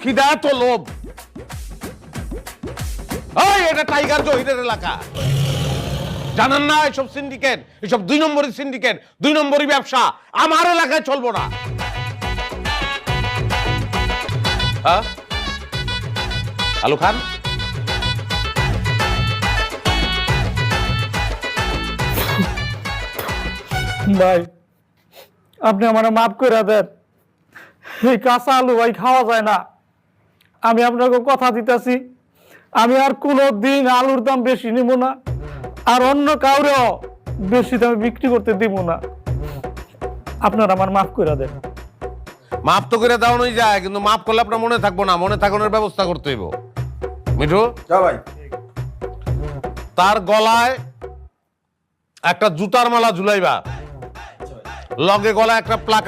খিদা এত লোভ। ওই এটা টাইগার জহিরের এলাকা, জানেন না? এসব সিন্ডিকেট, এসব 2 নম্বরই সিন্ডিকেট, 2 নম্বরই ব্যবসা আমার এলাকায় চলবো না। হ্যাঁ আলু খান, ভাই আপনি আমার মাফ করে দেন, এই কাঁচা আলু ভাই খাওয়া যায় না। আমি আপনাকে কথা দিতেছি, আমি আর কোনো দিন আলুর দাম বেশি নিব না, আর অন্য কাউরেও বেশি দামে বিক্রি করতে দিব না। আপনার আমার মাফ করে দেন। মাপ তো করে দেওয়ানোই যায়, কিন্তু মাপ করলে আপনার মনে থাকবো না, মনে থাকানোর ব্যবস্থা করতে হইব। মিঠু, ভাই তার গলায় একটা জুতার মালা ঝুলাইবা, লগে গলায় একটা প্লাকার্ড